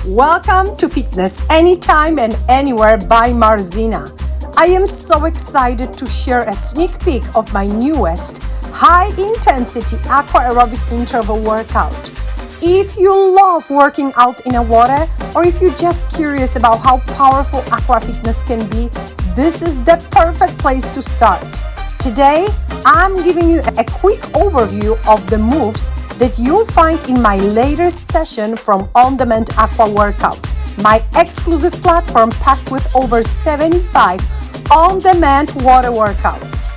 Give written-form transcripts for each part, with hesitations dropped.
Welcome to Fitness Anytime and Anywhere by Marzena. I am so excited to share a sneak peek of my newest high-intensity Aqua Aerobic interval workout. If you love working out in a water, or if you're just curious about how powerful aqua fitness can be, this is the perfect place to start. Today, I'm giving you a quick overview of the moves that you'll find in my latest session from On Demand Aqua Workouts, my exclusive platform packed with over 75 on-demand water workouts.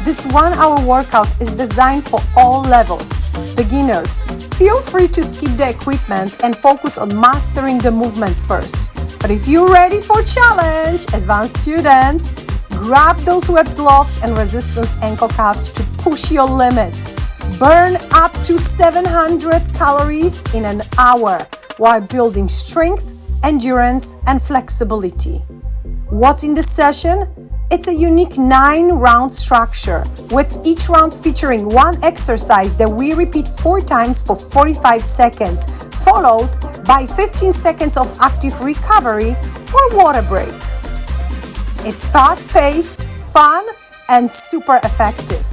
This 1-hour workout is designed for all levels. Beginners, feel free to skip the equipment and focus on mastering the movements first. But if you're ready for challenge, advanced students, grab those webbed gloves and resistance ankle cuffs to push your limits. Burn up to 700 calories in an hour while building strength, endurance, and flexibility. What's in the session? It's a unique 9-round structure, with each round featuring one exercise that we repeat 4 times for 45 seconds, followed by 15 seconds of active recovery or water break. It's fast-paced, fun, and super effective.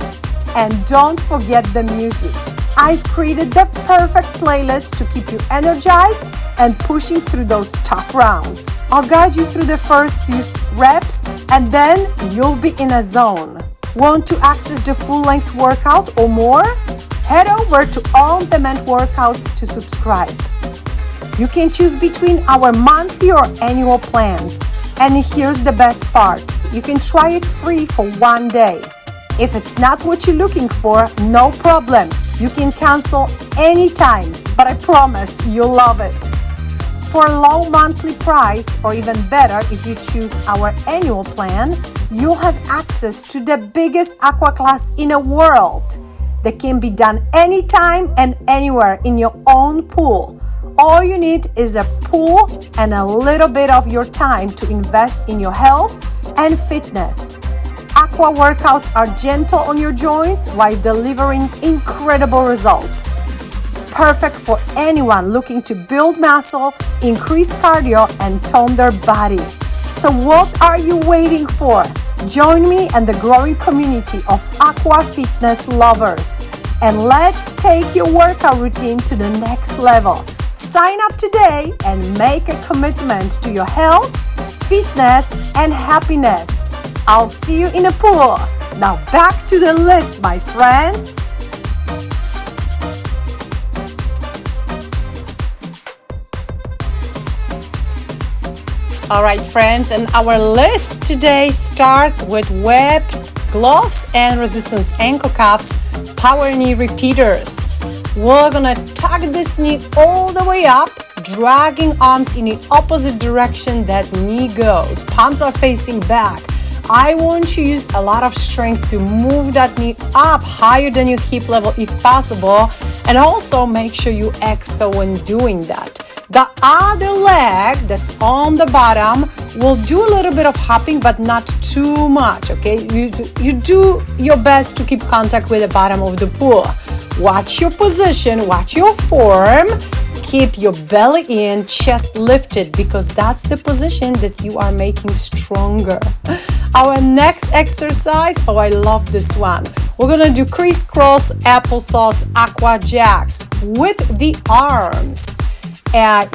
And don't forget the music. I've created the perfect playlist to keep you energized and pushing through those tough rounds. I'll guide you through the first few reps and then you'll be in a zone. Want to access the full-length workout or more? Head over to On Demand Workouts to subscribe. You can choose between our monthly or annual plans. And here's the best part. You can try it free for 1 day. If it's not what you're looking for, no problem. You can cancel anytime, but I promise you'll love it. For a low monthly price, or even better if you choose our annual plan, you'll have access to the biggest aqua class in the world that can be done anytime and anywhere in your own pool. All you need is a pool and a little bit of your time to invest in your health and fitness. Aqua workouts are gentle on your joints while delivering incredible results. Perfect for anyone looking to build muscle, increase cardio, and tone their body. So what are you waiting for? Join me and the growing community of aqua fitness lovers. And let's take your workout routine to the next level. Sign up today and make a commitment to your health, fitness, and happiness. I'll see you in a pool. Now back to the list, my friends. All right, friends, and our list today starts with webbed gloves and resistance ankle cuffs, power knee repeaters. We're gonna tuck this knee all the way up, dragging arms in the opposite direction that knee goes. Palms are facing back. I want to use a lot of strength to move that knee up higher than your hip level if possible, and also make sure you exhale when doing that. The other leg that's on the bottom will do a little bit of hopping, but not too much, okay? You do your best to keep contact with the bottom of the pool. Watch your position, watch your form. Keep your belly in, chest lifted, because that's the position that you are making stronger. Our next exercise, oh, I love this one. We're gonna do crisscross applesauce aqua jacks with the arms.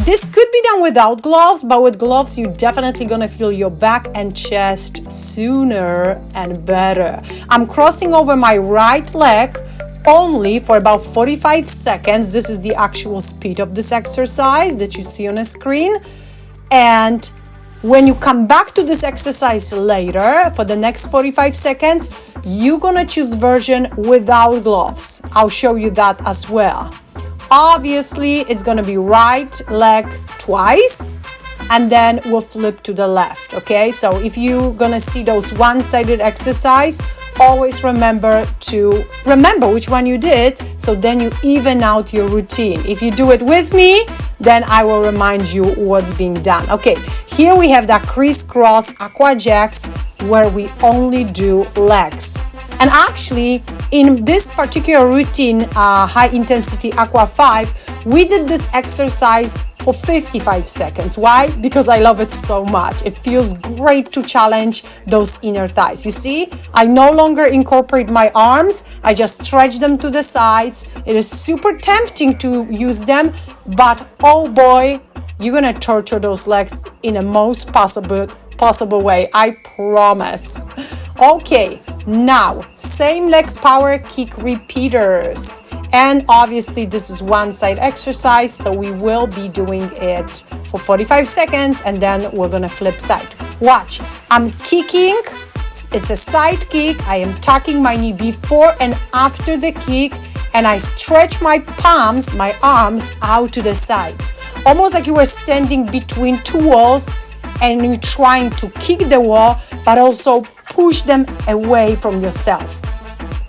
This could be done without gloves, but with gloves, you're definitely gonna feel your back and chest sooner and better. I'm crossing over my right leg only for about 45 seconds. This is the actual speed of this exercise that you see on the screen. And when you come back to this exercise later for the next 45 seconds, you're gonna choose version without gloves. I'll show you that as well. Obviously, it's gonna be right leg twice, and then we'll flip to the left, okay? So if you're gonna see those one-sided exercise, always remember which one you did, so then you even out your routine. If you do it with me, then I will remind you what's being done. Okay, here we have that crisscross aqua jacks where we only do legs. And actually, in this particular routine, high intensity Aqua 5, we did this exercise for 55 seconds. Why? Because I love it so much. It feels great to challenge those inner thighs. You see, I no longer incorporate my arms. I just stretch them to the sides. It is super tempting to use them, but oh boy, you're gonna torture those legs in the most possible way, I promise. Okay, now same leg power kick repeaters, and obviously this is one side exercise, so we will be doing it for 45 seconds and then we're gonna flip side. Watch, I'm kicking, it's a side kick, I am tucking my knee before and after the kick, and I stretch my palms, my arms out to the sides, almost like you were standing between two walls and you're trying to kick the wall, but also push them away from yourself.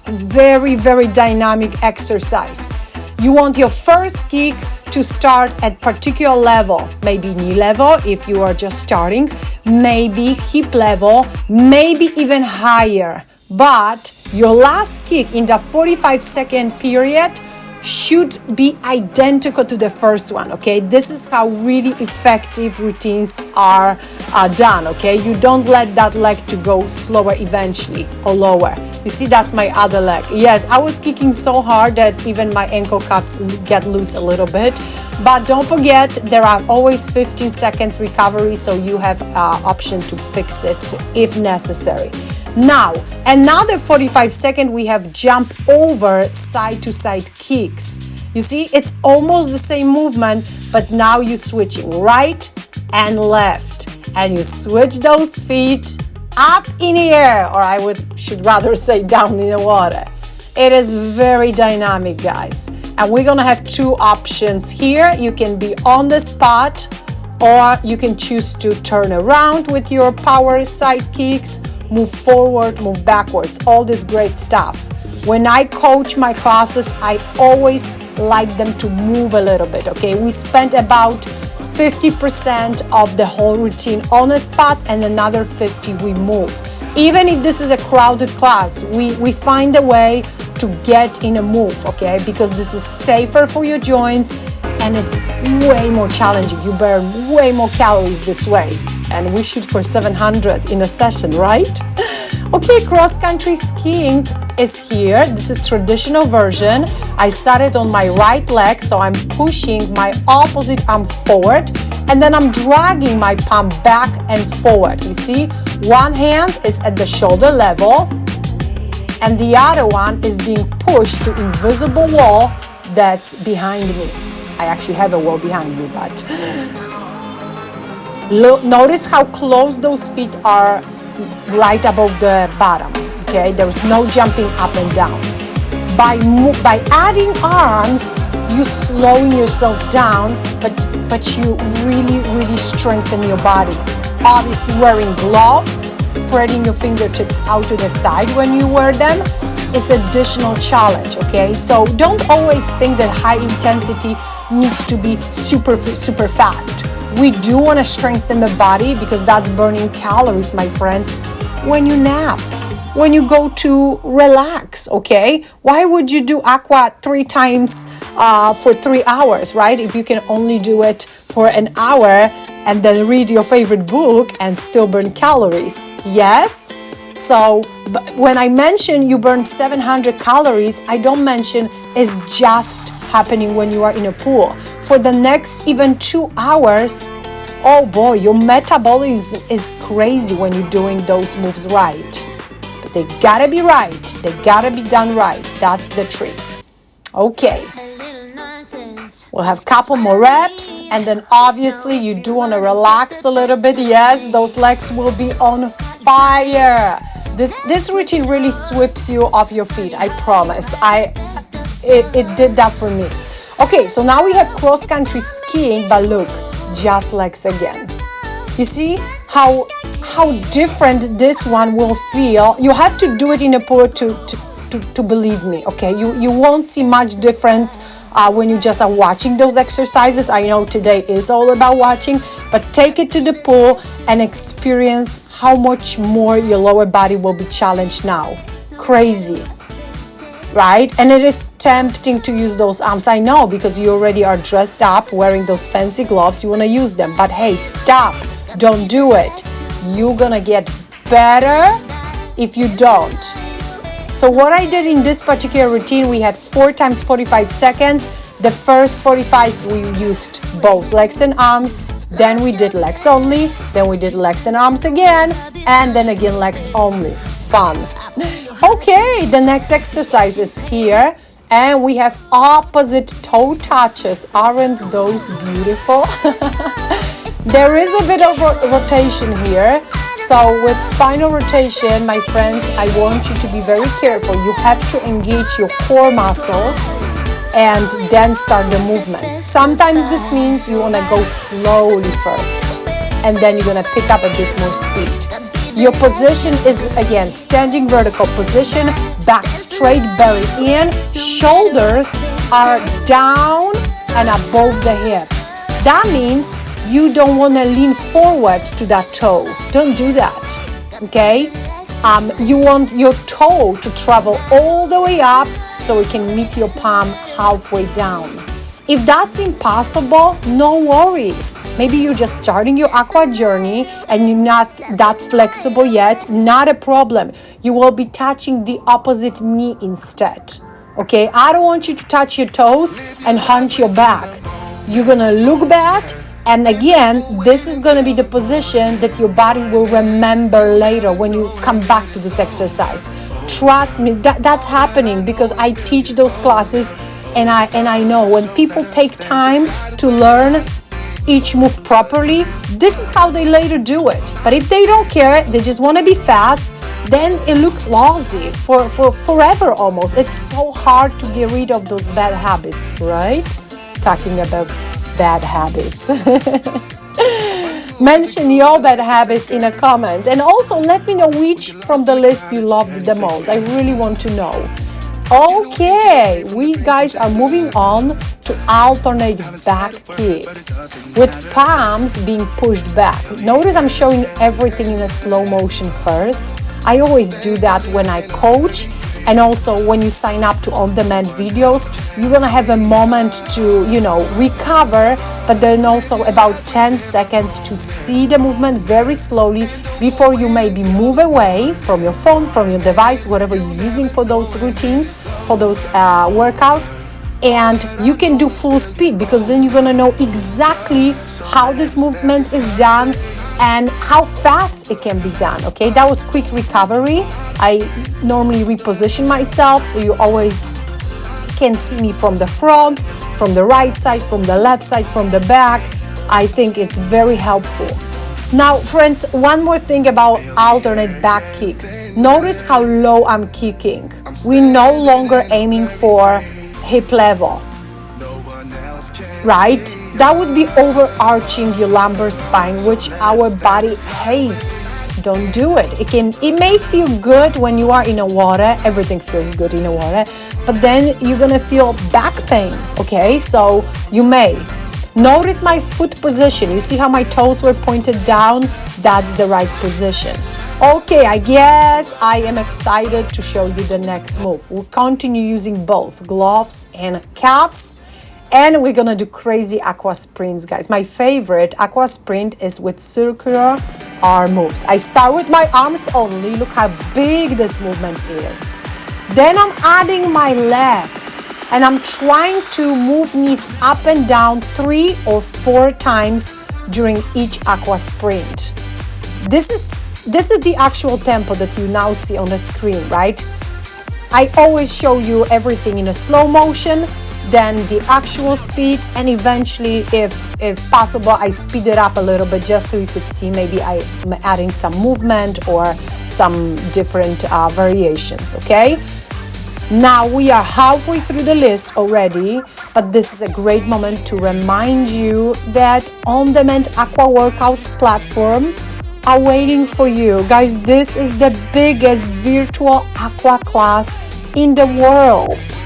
Very, very dynamic exercise. You want your first kick to start at particular level, maybe knee level if you are just starting, maybe hip level, maybe even higher. But your last kick in the 45-second period should be identical to the first one, okay? This is how really effective routines are done, okay? You don't let that leg to go slower eventually or lower. You see, that's my other leg. Yes, I was kicking so hard that even my ankle cuffs get loose a little bit. But don't forget, there are always 15 seconds recovery, so you have option to fix it if necessary. Now, another 45 seconds, we have jump over side to side kicks. You see, it's almost the same movement, but now you're switching right and left. And you switch those feet up in the air, or I should rather say down in the water. It is very dynamic, guys. And we're gonna have two options here. You can be on the spot, or you can choose to turn around with your power side kicks, move forward, move backwards, all this great stuff. When I coach my classes, I always like them to move a little bit, okay? We spent about 50% of the whole routine on a spot and another 50 we move. Even if this is a crowded class, we find a way to get in a move, okay? Because this is safer for your joints and it's way more challenging. You burn way more calories this way. And we shoot for 700 in a session, right? Okay, cross-country skiing is here. This is traditional version. I started on my right leg, so I'm pushing my opposite arm forward, and then I'm dragging my palm back and forward. You see, one hand is at the shoulder level, and the other one is being pushed to invisible wall that's behind me. I actually have a wall behind me, but notice how close those feet are right above the bottom, okay? There's no jumping up and down. By adding arms, you're slowing yourself down, but you really strengthen your body. Obviously, wearing gloves, spreading your fingertips out to the side when you wear them is additional challenge, okay? So don't always think that high intensity needs to be super fast. We do want to strengthen the body because that's burning calories, my friends, when you nap, when you go to relax, okay? Why would you do aqua 3 times for 3 hours, right? If you can only do it for an hour and then read your favorite book and still burn calories, yes? So when I mention you burn 700 calories, I don't mention it's just happening when you are in a pool. For the next even 2 hours, oh boy, your metabolism is crazy when you're doing those moves right. But they gotta be right. They gotta be done right. That's the trick. Okay. We'll have a couple more reps, and then obviously you do want to relax a little bit. Yes, those legs will be on fire. This routine really sweeps you off your feet, I promise. It did that for me. Okay, so now we have cross-country skiing, but look, just legs again. You see how different this one will feel? You have to do it in a pool to believe me, okay? You won't see much difference when you just are watching those exercises. I know today is all about watching, but take it to the pool and experience how much more your lower body will be challenged now. crazy, right? And it is tempting to use those arms. I know, because you already are dressed up wearing those fancy gloves, you want to use them. But hey, stop. Don't do it. You're gonna get better if you don't. So what I did in this particular routine, we had 4 times 45 seconds. The first 45 we used both legs and arms, then we did legs only, then we did legs and arms again, and then again legs only. Fun. Okay, the next exercise is here, and we have opposite toe touches. Aren't those beautiful? There is a bit of rotation here. So with spinal rotation, my friends, I want you to be very careful. You have to engage your core muscles and then start the movement. Sometimes this means you want to go slowly first, and then you're going to pick up a bit more speed. Your position is, again, standing vertical position, back straight, belly in, shoulders are down and above the hips. That means you don't want to lean forward to that toe. Don't do that, okay? You want your toe to travel all the way up so it can meet your palm halfway down. If that's impossible, no worries. Maybe you're just starting your aqua journey and you're not that flexible yet. Not a problem. You will be touching the opposite knee instead, okay? I don't want you to touch your toes and hunch your back. You're gonna look back. And again, this is going to be the position that your body will remember later when you come back to this exercise. Trust me, that's happening because I teach those classes, and I know when people take time to learn each move properly, this is how they later do it. But if they don't care, they just want to be fast, then it looks lousy for forever almost. It's so hard to get rid of those bad habits, right? Talking about bad habits. Mention your bad habits in a comment, and also let me know which from the list you loved the most. I really want to know. Okay, we guys are moving on to alternate back kicks with palms being pushed back. Notice I'm showing everything in a slow motion first. I always do that when I coach. And also when you sign up to On Demand videos, you're gonna have a moment to, recover, but then also about 10 seconds to see the movement very slowly before you maybe move away from your phone, from your device, whatever you're using for those routines, for those workouts. And you can do full speed, because then you're gonna know exactly how this movement is done and how fast it can be done, okay? That was quick recovery. I normally reposition myself, so you always can see me from the front, from the right side, from the left side, from the back. I think it's very helpful. Now, friends, one more thing about alternate back kicks. Notice how low I'm kicking. We're no longer aiming for hip level, right? That would be overarching your lumbar spine, which our body hates. Don't do it. It may feel good when you are in the water. Everything feels good in the water, but then you're gonna feel back pain, okay? So you may. Notice my foot position. You see how my toes were pointed down? That's the right position. Okay, I guess I am excited to show you the next move. We'll continue using both gloves and calves. And we're gonna do crazy aqua sprints, guys. My favorite aqua sprint is with circular arm moves. I start with my arms only. Look how big this movement is. Then I'm adding my legs, and I'm trying to move knees up and down 3 or 4 times during each aqua sprint. This is the actual tempo that you now see on the screen, right? I always show you everything in a slow motion, then the actual speed, and eventually, if possible, I speed it up a little bit just so you could see maybe I'm adding some movement or some different variations, okay? Now we are halfway through the list already, but this is a great moment to remind you that On Demand Aqua Workouts platform are waiting for you. Guys, this is the biggest virtual aqua class in the world.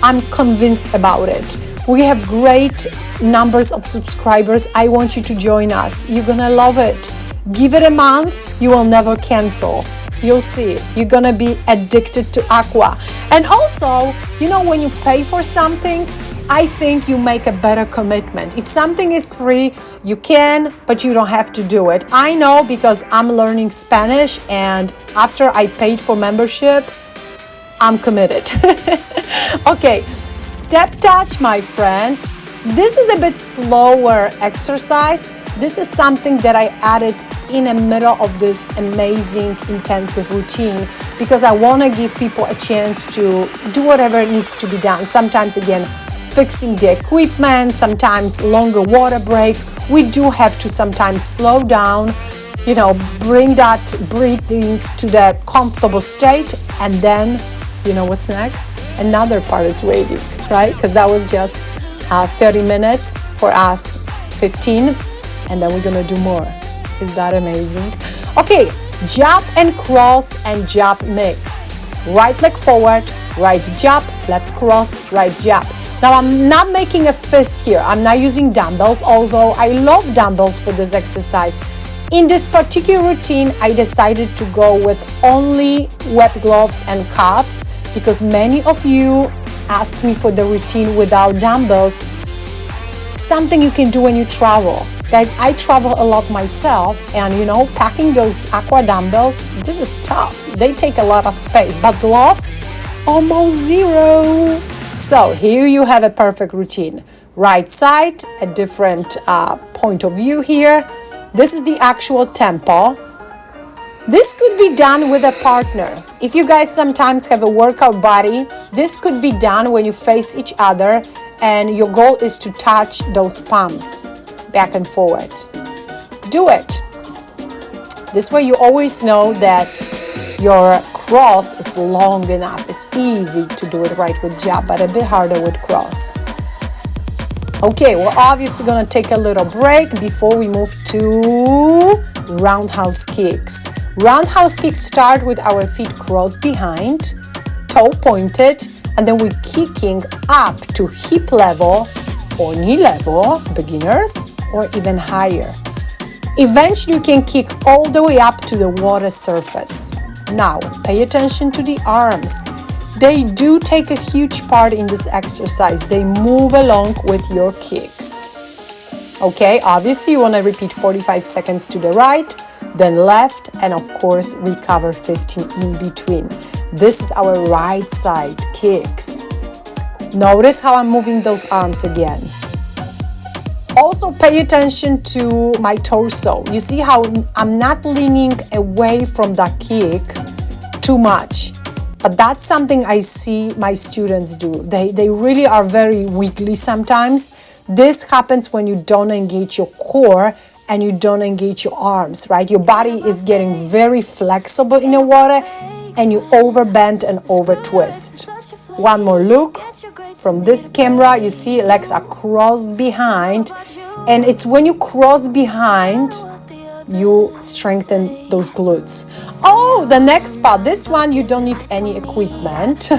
I'm convinced about it. We have great numbers of subscribers. I want you to join us. You're gonna love it. Give it a month. You will never cancel. You'll see. You're gonna be addicted to aqua. And also, when you pay for something, I think you make a better commitment. If something is free, you can, but you don't have to do it. I know because I'm learning Spanish, and after I paid for membership, I'm committed. Okay, step touch, my friend. This is a bit slower exercise. This is something that I added in the middle of this amazing intensive routine because I want to give people a chance to do whatever needs to be done. Sometimes, again, fixing the equipment, sometimes longer water break. We do have to sometimes slow down, bring that breathing to the comfortable state, and then, what's next? Another part is waiting, right? Because that was just 30 minutes for us, 15, and then we're gonna do more. Is that amazing? Okay, jab and cross and jab mix. Right leg forward, right jab, left cross, right jab. Now I'm not making a fist here. I'm not using dumbbells, although I love dumbbells for this exercise. In this particular routine, I decided to go with only wet gloves and cuffs because many of you asked me for the routine without dumbbells. Something you can do when you travel. Guys, I travel a lot myself, and packing those aqua dumbbells, this is tough. They take a lot of space, but gloves, almost zero. So here you have a perfect routine. Right side, a different point of view here. This is the actual tempo. This could be done with a partner. If you guys sometimes have a workout buddy, this could be done when you face each other and your goal is to touch those palms back and forward. Do it. This way you always know that your cross is long enough. It's easy to do it right with jab, but a bit harder with cross. Okay, we're obviously gonna take a little break before we move to roundhouse kicks. Roundhouse kicks start with our feet crossed behind, toe pointed, and then we're kicking up to hip level or knee level, beginners, or even higher. Eventually you can kick all the way up to the water surface. Now, pay attention to the arms. They do take a huge part in this exercise. They move along with your kicks. Okay, obviously you want to repeat 45 seconds to the right, then left, and of course recover 15 in between. This is our right side kicks. Notice how I'm moving those arms again. Also pay attention to my torso. You see how I'm not leaning away from that kick too much. But that's something I see my students do. They really are very wiggly sometimes. This happens when you don't engage your core and you don't engage your arms, right? Your body is getting very flexible in the water and you overbend and over twist. One more look. From this camera, you see legs are crossed behind, and it's when you cross behind, you strengthen those glutes. Oh, the next part, this one you don't need any equipment.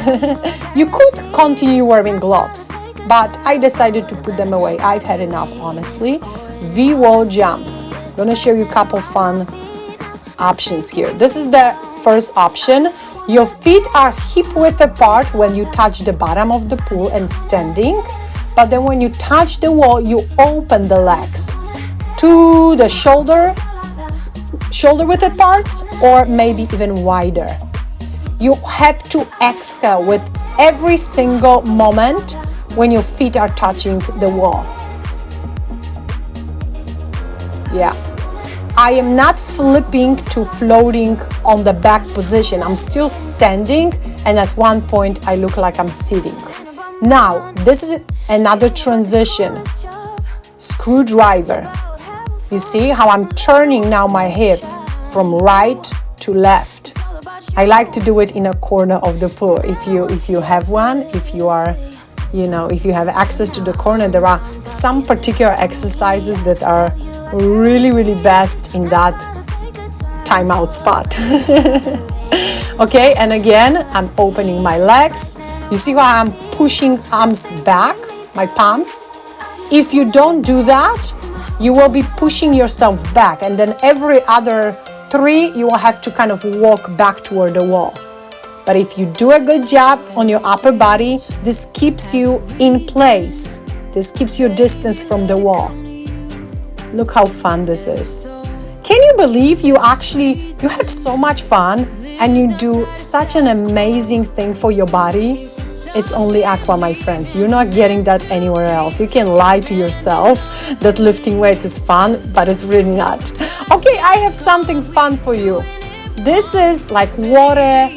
You could continue wearing gloves, but I decided to put them away. I've had enough, honestly. V-wall jumps. I'm gonna show you a couple fun options here. This is the first option. Your feet are hip-width apart when you touch the bottom of the pool and standing, but then when you touch the wall, you open the legs to the shoulder width apart, or maybe even wider. You have to exhale with every single moment when your feet are touching the wall. Yeah. I am not flipping to floating on the back position. I'm still standing, and at one point I look like I'm sitting. Now, this is another transition. Screwdriver. You see how I'm turning now my hips from right to left. I like to do it in a corner of the pool. If you have one, if you are, if you have access to the corner, there are some particular exercises that are really, really best in that timeout spot. Okay, and again, I'm opening my legs. You see how I'm pushing arms back, my palms? If you don't do that, you will be pushing yourself back, and then every other 3, you will have to kind of walk back toward the wall. But if you do a good job on your upper body, this keeps you in place. This keeps your distance from the wall. Look how fun this is. Can you believe you have so much fun and you do such an amazing thing for your body? It's only Aqua, my friends. You're not getting that anywhere else. You can lie to yourself that lifting weights is fun, but it's really not. Okay, I have something fun for you. This is like water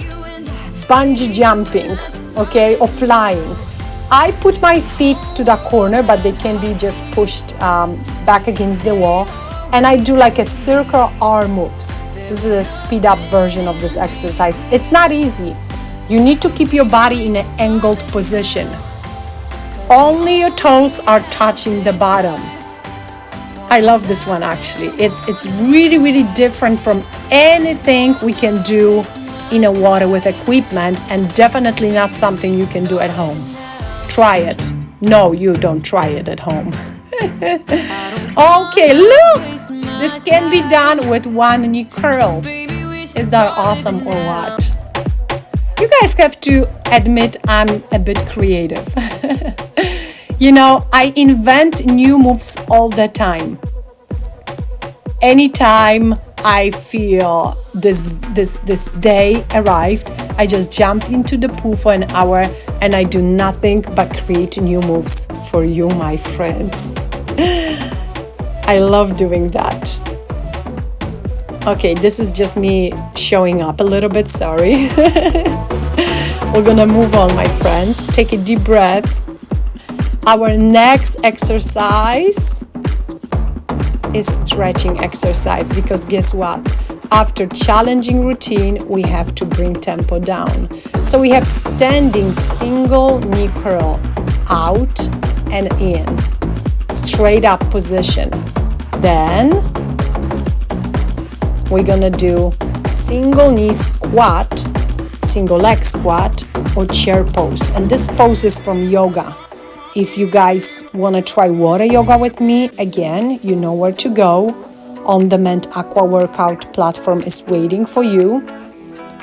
bungee jumping, okay, or flying. I put my feet to the corner, but they can be just pushed back against the wall. And I do like a circle arm moves. This is a speed up version of this exercise. It's not easy. You need to keep your body in an angled position. Only your toes are touching the bottom. I love this one actually. It's really, really different from anything we can do in the water with equipment, and definitely not something you can do at home. Try it. No, you don't try it at home. Okay, look! This can be done with one knee curl. Is that awesome or what? You guys have to admit I'm a bit creative. You know, I invent new moves all the time. Anytime I feel this day arrived, I just jumped into the pool for an hour and I do nothing but create new moves for you, my friends. I love doing that. Okay, this is just me showing up a little bit, sorry. We're gonna move on, my friends. Take a deep breath. Our next exercise is stretching exercise, because guess what? After challenging routine, we have to bring tempo down. So we have standing single knee curl, out and in, straight up position. Then we're gonna do single knee squat, single leg squat, or chair pose. And this pose is from yoga. If you guys want to try water yoga with me, again, you know where to go. On Demand Aqua Workout platform is waiting for you.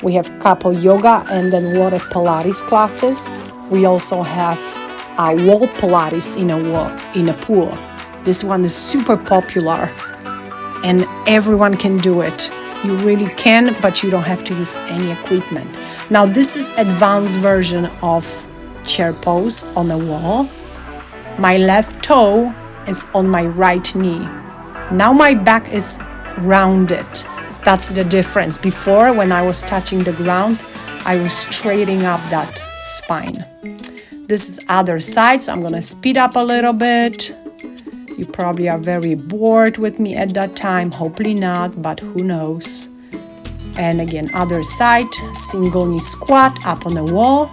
We have couple yoga and then water Pilates classes. We also have wall Pilates in a pool. This one is super popular and everyone can do it. You really can, but you don't have to use any equipment. Now this is advanced version of chair pose on the wall. My left toe is on my right knee. Now my back is rounded. That's the difference. Before, when I was touching the ground, I was straightening up that spine. This is other side, so I'm gonna speed up a little bit. You probably are very bored with me at that time. Hopefully not, but who knows. And again, other side, single knee squat up on the wall.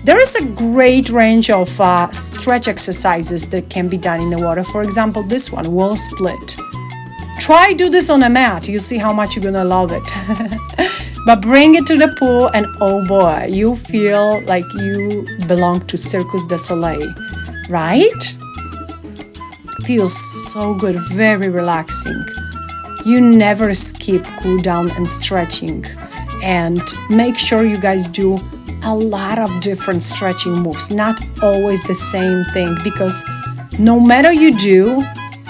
There is a great range of stretch exercises that can be done in the water. For example, this one, wall split. Try do this on a mat. You'll see how much you're gonna love it. But bring it to the pool and oh boy, you feel like you belong to Circus du Soleil, right? Feels so good, very relaxing. You never skip cool down and stretching. And make sure you guys do a lot of different stretching moves, not always the same thing, because no matter you do,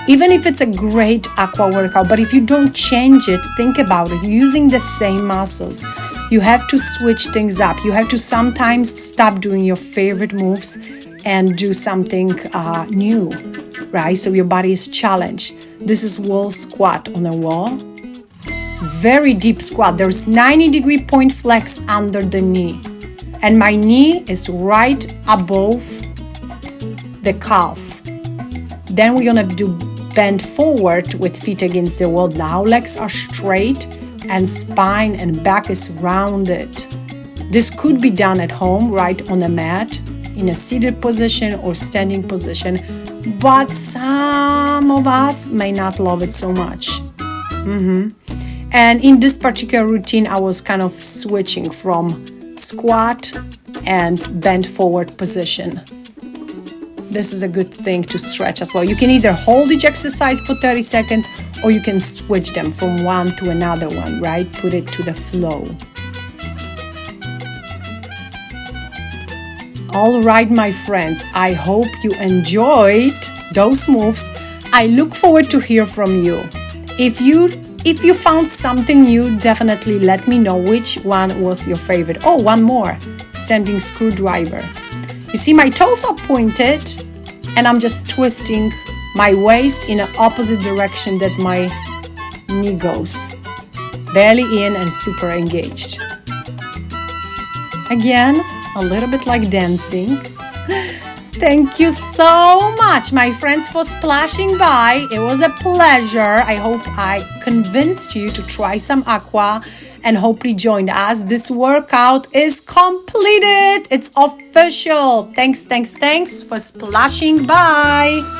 even if it's a great aqua workout, but if you don't change it, think about it, using the same muscles, you have to switch things up. You have to sometimes stop doing your favorite moves and do something new, right? So your body is challenged. This is wall squat on the wall. Very deep squat. There's 90-degree point flex under the knee. And my knee is right above the calf. Then we're gonna do bend forward with feet against the wall. Now legs are straight and spine and back is rounded. This could be done at home, right on a mat, in a seated position or standing position. But some of us may not love it so much. And in this particular routine, I was kind of switching from squat and bend forward position. This is a good thing to stretch as well. You can either hold each exercise for 30 seconds or you can switch them from one to another one, right? Put it to the flow. All right, my friends, I hope you enjoyed those moves. I look forward to hear from you. If you found something new, definitely let me know which one was your favorite. Oh, one more, standing screwdriver. You see, my toes are pointed and I'm just twisting my waist in the opposite direction that my knee goes. Belly in and super engaged. Again, a little bit like dancing. Thank you so much, my friends, for splashing by. It was a pleasure. I hope I convinced you to try some aqua and hopefully join us. This workout is completed. It's official. Thanks for splashing by.